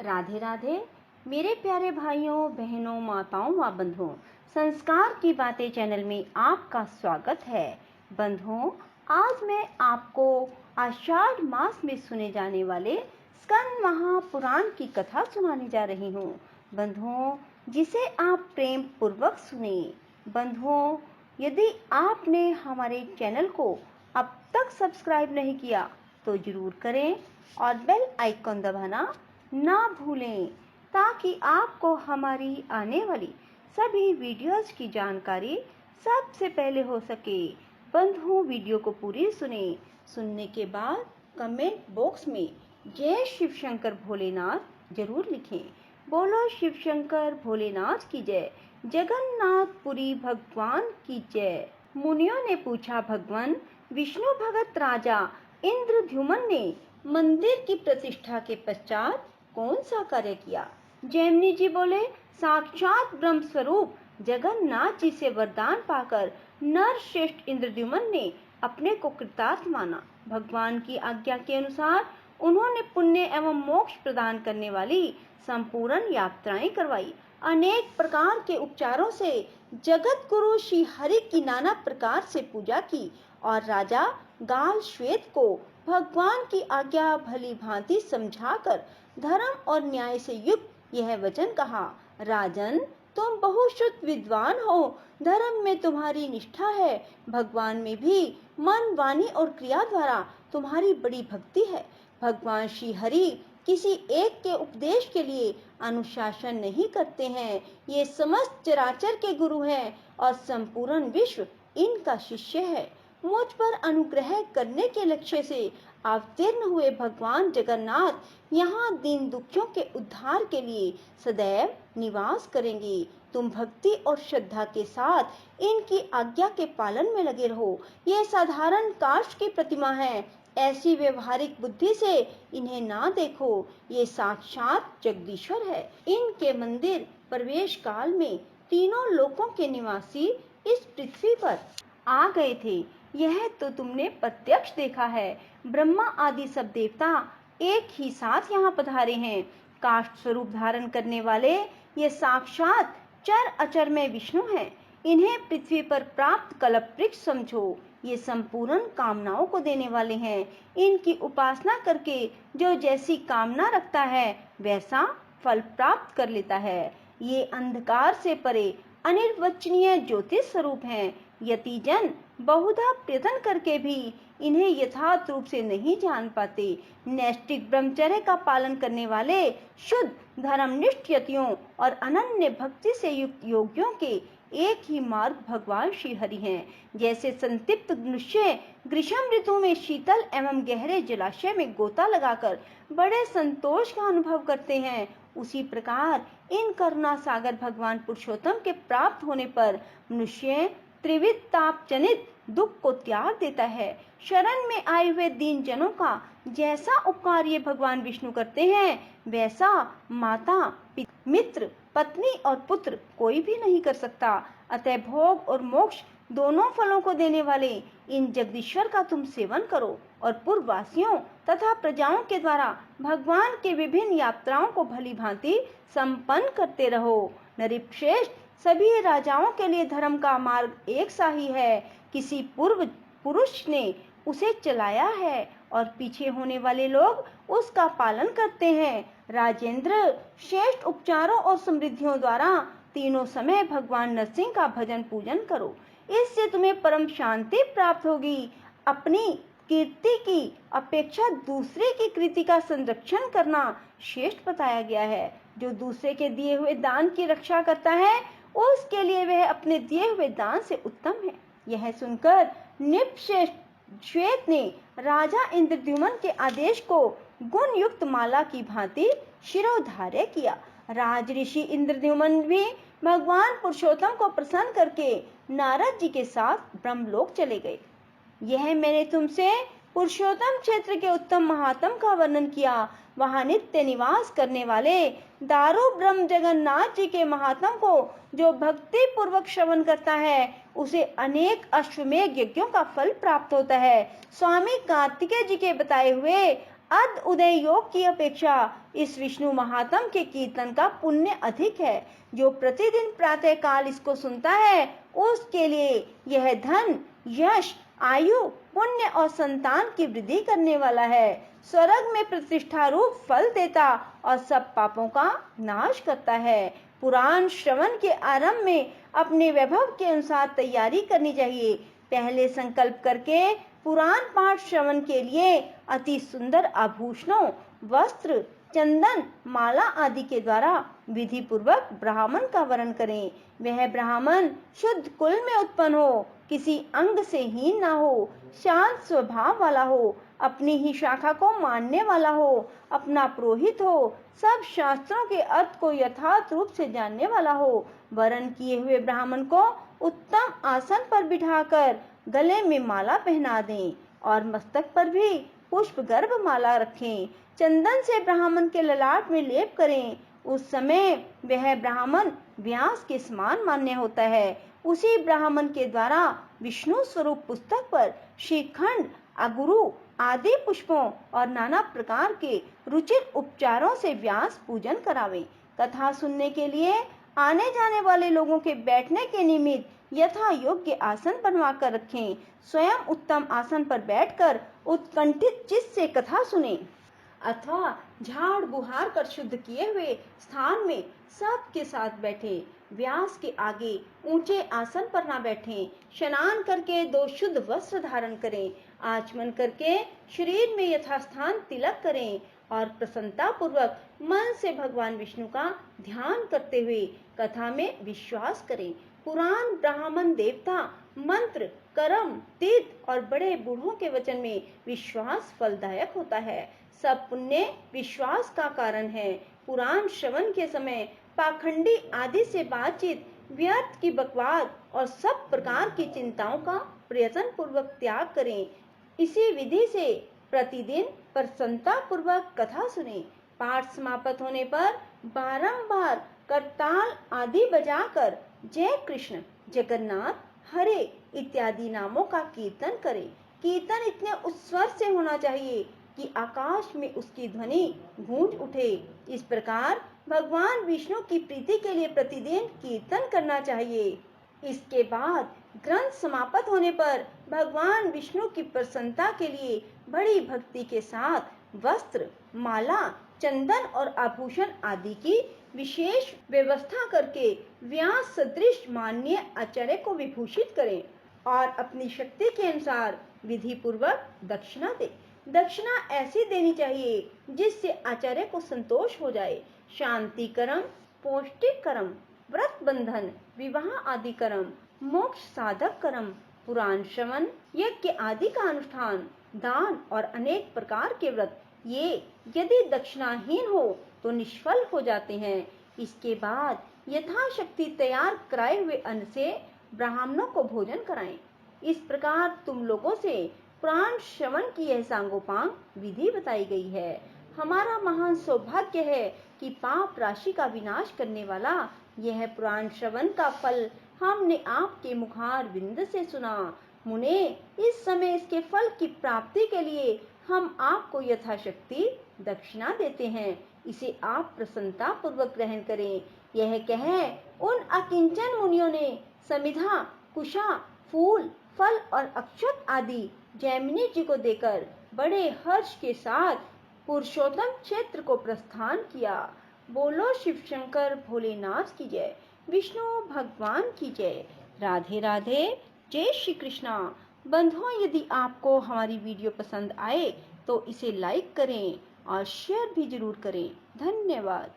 राधे राधे मेरे प्यारे भाइयों बहनों माताओं व बंधुओं, संस्कार की बातें चैनल में आपका स्वागत है। बंधुओं, आज मैं आपको आषाढ़ मास में सुने जाने वाले स्कंद महापुराण की कथा सुनाने जा रही हूँ। बंधुओं, जिसे आप प्रेम पूर्वक सुने। बंधुओं, यदि आपने हमारे चैनल को अब तक सब्सक्राइब नहीं किया तो जरूर करें और बेल आइकन दबाना ना भूलें, ताकि आपको हमारी आने वाली सभी वीडियोस की जानकारी सबसे पहले हो सके। बंधुओं, वीडियो को पूरी सुनने के बाद कमेंट बॉक्स में जय शिव शंकर भोलेनाथ जरूर लिखें। बोलो शिव शंकर भोलेनाथ की जय, जगन्नाथपुरी भगवान की जय। मुनियों ने पूछा, भगवान विष्णु भगत राजा इंद्रद्युम्न ने मंदिर की प्रतिष्ठा के पश्चात कौन सा कार्य किया? जैमिनी जी बोले, साक्षात ब्रह्म स्वरूप जगन्नाथ जी से वरदान पाकर नर श्रेष्ठ इंद्रद्युम्न ने अपने को कृतार्थ माना। भगवान की आज्ञा के अनुसार उन्होंने पुण्य एवं मोक्ष प्रदान करने वाली संपूर्ण यात्राएं करवाई। अनेक प्रकार के उपचारों से जगत गुरु श्री हरि की नाना प्रकार से पूजा की और राजा गाल श्वेत को भगवान की आज्ञा भली भांति समझाकर धर्म और न्याय से युक्त यह वचन कहा, राजन तुम बहुश्रुत विद्वान हो, धर्म में तुम्हारी निष्ठा है, भगवान में भी मन वाणी और क्रिया द्वारा तुम्हारी बड़ी भक्ति है। भगवान श्री हरि किसी एक के उपदेश के लिए अनुशासन नहीं करते हैं, ये समस्त चराचर के गुरु हैं और संपूर्ण विश्व इनका शिष्य है। मुझ पर अनुग्रह करने के लक्ष्य से अवतीर्ण हुए भगवान जगन्नाथ यहाँ दीन दुखियों के उद्धार के लिए सदैव निवास करेंगे। तुम भक्ति और श्रद्धा के साथ इनकी आज्ञा के पालन में लगे रहो। ये साधारण काष्ठ की प्रतिमा है, ऐसी व्यवहारिक बुद्धि से इन्हें ना देखो, ये साक्षात जगदीश्वर है। इनके मंदिर प्रवेश काल में तीनों लोकों के निवासी इस पृथ्वी पर आ गए थे, यह तो तुमने प्रत्यक्ष देखा है। ब्रह्मा आदि सब देवता एक ही साथ यहाँ पधारे हैं। काष्ठ स्वरूप धारण करने वाले ये साक्षात चर अचर में विष्णु हैं। इन्हें पृथ्वी पर प्राप्त कल्प वृक्ष समझो, ये संपूर्ण कामनाओं को देने वाले हैं। इनकी उपासना करके जो जैसी कामना रखता है वैसा फल प्राप्त कर लेता है। ये अंधकार से परे अनिर्वचनीय ज्योतिष स्वरूप हैं। यतिजन बहुधा प्रयत्न करके भी इन्हें यथार्थ रूप से नहीं जान पाते। नैष्ठिक ब्रह्मचर्य का पालन करने वाले शुद्ध धर्मनिष्ठ यतियों और अनन्य भक्ति से युक्त योगियों के एक ही मार्ग भगवान श्री हरि हैं। जैसे संतृप्त मनुष्य ग्रीष्म ऋतु में शीतल एवं गहरे जलाशय में गोता लगाकर बड़े संतोष का अनुभव करते हैं, उसी प्रकार इन करुणा सागर भगवान पुरुषोत्तम के प्राप्त होने पर मनुष्य त्रिविध ताप जनित दुख को त्याग देता है। शरण में आए हुए दीन जनों का जैसा उपकार ये भगवान विष्णु करते हैं, वैसा माता मित्र पत्नी और पुत्र कोई भी नहीं कर सकता। अतः भोग और मोक्ष दोनों फलों को देने वाले इन जगदीश्वर का तुम सेवन करो और पूर्ववासियों तथा प्रजाओं के द्वारा भगवान के विभिन्न यात्राओं को भली भांति संपन्न करते रहो। नृपश्रेष्ठ, सभी राजाओं के लिए धर्म का मार्ग एक सा ही है। किसी पूर्व पुरुष ने उसे चलाया है और पीछे होने वाले लोग उसका पालन करते हैं। राजेंद्र, श्रेष्ठ उपचारों और समृद्धियों द्वारा तीनों समय भगवान नरसिंह का भजन पूजन करो, इससे तुम्हें परम शांति प्राप्त होगी। अपनी कीर्ति की अपेक्षा दूसरे की कीर्ति का संरक्षण करना श्रेष्ठ बताया गया है। जो दूसरे के दिए हुए दान की रक्षा करता है, उसके लिए वह अपने दिए हुए दान से उत्तम है। यह सुनकर नृपश्रेष्ठ श्वेत ने राजा इंद्रद्युम्न के आदेश को गुण युक्त माला की भांति शिरोधार्य किया। राज ऋषि इंद्रद्युम्न भी भगवान पुरुषोत्तम को प्रसन्न करके नारद जी के साथ ब्रह्मलोक चले गए। यह मैंने तुमसे पुरुषोत्तम क्षेत्र के उत्तम महात्म का वर्णन किया। वहां नित्य निवास करने वाले दारू ब्रह्म जगन्नाथ जी के महात्म को जो भक्ति पूर्वक श्रवण करता है, उसे अनेक अश्वमेध यज्ञों का फल प्राप्त होता है। स्वामी कार्तिकेय जी के बताए हुए अर्ध उदय योग की अपेक्षा इस विष्णु महात्म के कीर्तन का पुण्य अधिक है। जो प्रतिदिन प्रातः काल इसको सुनता है उसके लिए यह धन, यश, आयु, पुण्य और संतान की वृद्धि करने वाला है। स्वर्ग में प्रतिष्ठा रूप फल देता और सब पापों का नाश करता है। पुराण श्रवण के आरंभ में अपने वैभव के अनुसार तैयारी करनी चाहिए। पहले संकल्प करके पुराण पाठ श्रवण के लिए अति सुंदर आभूषणों, वस्त्र, चंदन, माला आदि के द्वारा विधि पूर्वक ब्राह्मण का वरण करें। वह ब्राह्मण शुद्ध कुल में उत्पन्न हो, किसी अंग से हीन ना हो, शांत स्वभाव वाला हो, अपनी ही शाखा को मानने वाला हो, अपना पुरोहित हो, सब शास्त्रों के अर्थ को यथार्थ रूप से जानने वाला हो। वरण किए हुए ब्राह्मण को उत्तम आसन पर बिठाकर गले में माला पहना दें और मस्तक पर भी पुष्प गर्भ माला रखें। चंदन से ब्राह्मण के ललाट में लेप करें। उस समय वह ब्राह्मण व्यास के समान मान्य होता है। उसी ब्राह्मण के द्वारा विष्णु स्वरूप पुस्तक पर श्रीखंड, अगुरु आदि पुष्पों और नाना प्रकार के रुचिर उपचारों से व्यास पूजन करावें। कथा सुनने के लिए आने जाने वाले लोगों के बैठने के निमित्त यथा योग्य आसन बनवा कर रखें। स्वयं उत्तम आसन पर बैठकर उत्कंठित चित्त से कथा सुने अथवा झाड़ बुहार कर शुद्ध किए हुए स्थान में सबके साथ बैठे। व्यास के आगे ऊंचे आसन पर ना बैठें। स्नान करके 2 शुद्ध वस्त्र धारण करें। आचमन करके शरीर में यथास्थान तिलक करें और प्रसन्नता पूर्वक मन से भगवान विष्णु का ध्यान करते हुए कथा में विश्वास करें। पुराण, ब्राह्मण, देवता, मंत्र, कर्म, तीर्थ और बड़े बूढ़ों के वचन में विश्वास फलदायक होता है। सब पुण्य विश्वास का कारण है। पुराण श्रवण के समय पाखंडी आदि से बातचीत, व्यर्थ की बकवास और सब प्रकार की चिंताओं का प्रयत्न पूर्वक त्याग करें। इसी विधि से प्रतिदिन प्रसन्नता पूर्वक कथा सुने। पाठ समाप्त होने पर बारंबार करताल आदि बजाकर जय कृष्ण, जगन्नाथ, हरे इत्यादि नामों का कीर्तन करें। कीर्तन इतने उच्चस्वर से होना चाहिए कि आकाश में उसकी ध्वनि गूंज उठे। इस प्रकार भगवान विष्णु की प्रीति के लिए प्रतिदिन कीर्तन करना चाहिए। इसके बाद ग्रंथ समाप्त होने पर भगवान विष्णु की प्रसन्नता के लिए बड़ी भक्ति के साथ वस्त्र, माला, चंदन और आभूषण आदि की विशेष व्यवस्था करके व्यास सदृश माननीय आचार्य को विभूषित करें और अपनी शक्ति के अनुसार विधि पूर्वक दक्षिणा दें। दक्षिणा ऐसी देनी चाहिए जिससे आचार्य को संतोष हो जाए। शांति कर्म, पौष्टिक कर्म, व्रत बंधन, विवाह आदि कर्म, मोक्ष साधक कर्म, पुराण श्रवण, यज्ञ आदि का अनुष्ठान, दान और अनेक प्रकार के व्रत, ये यदि दक्षिणाहीन हो तो निष्फल हो जाते हैं। इसके बाद यथाशक्ति तैयार कराए हुए अन्न से ब्राह्मणों को भोजन कराएं। इस प्रकार तुम लोगों से पुराण श्रवण की यह सांगोपांग विधि बताई गई है। हमारा महान सौभाग्य है कि पाप राशि का विनाश करने वाला यह पुराण श्रवण का फल हमने आपके मुखार बिंद से सुना। मुने, इस समय इसके फल की प्राप्ति के लिए हम आपको यथाशक्ति दक्षिणा देते हैं। इसे आप प्रसन्नता पूर्वक ग्रहण करें। यह कह उन अकिंचन मुनियों ने समिधा, कुशा, फूल, फल और अक्षत आदि जैमिनी जी को देकर बड़े हर्ष के साथ पुरुषोत्तम क्षेत्र को प्रस्थान किया। बोलो शिव शंकर भोलेनाथ की जय, विष्णु भगवान की जय। राधे राधे, जय श्री कृष्णा। बंधुओं, यदि आपको हमारी वीडियो पसंद आए तो इसे लाइक करें और शेयर भी जरूर करें। धन्यवाद।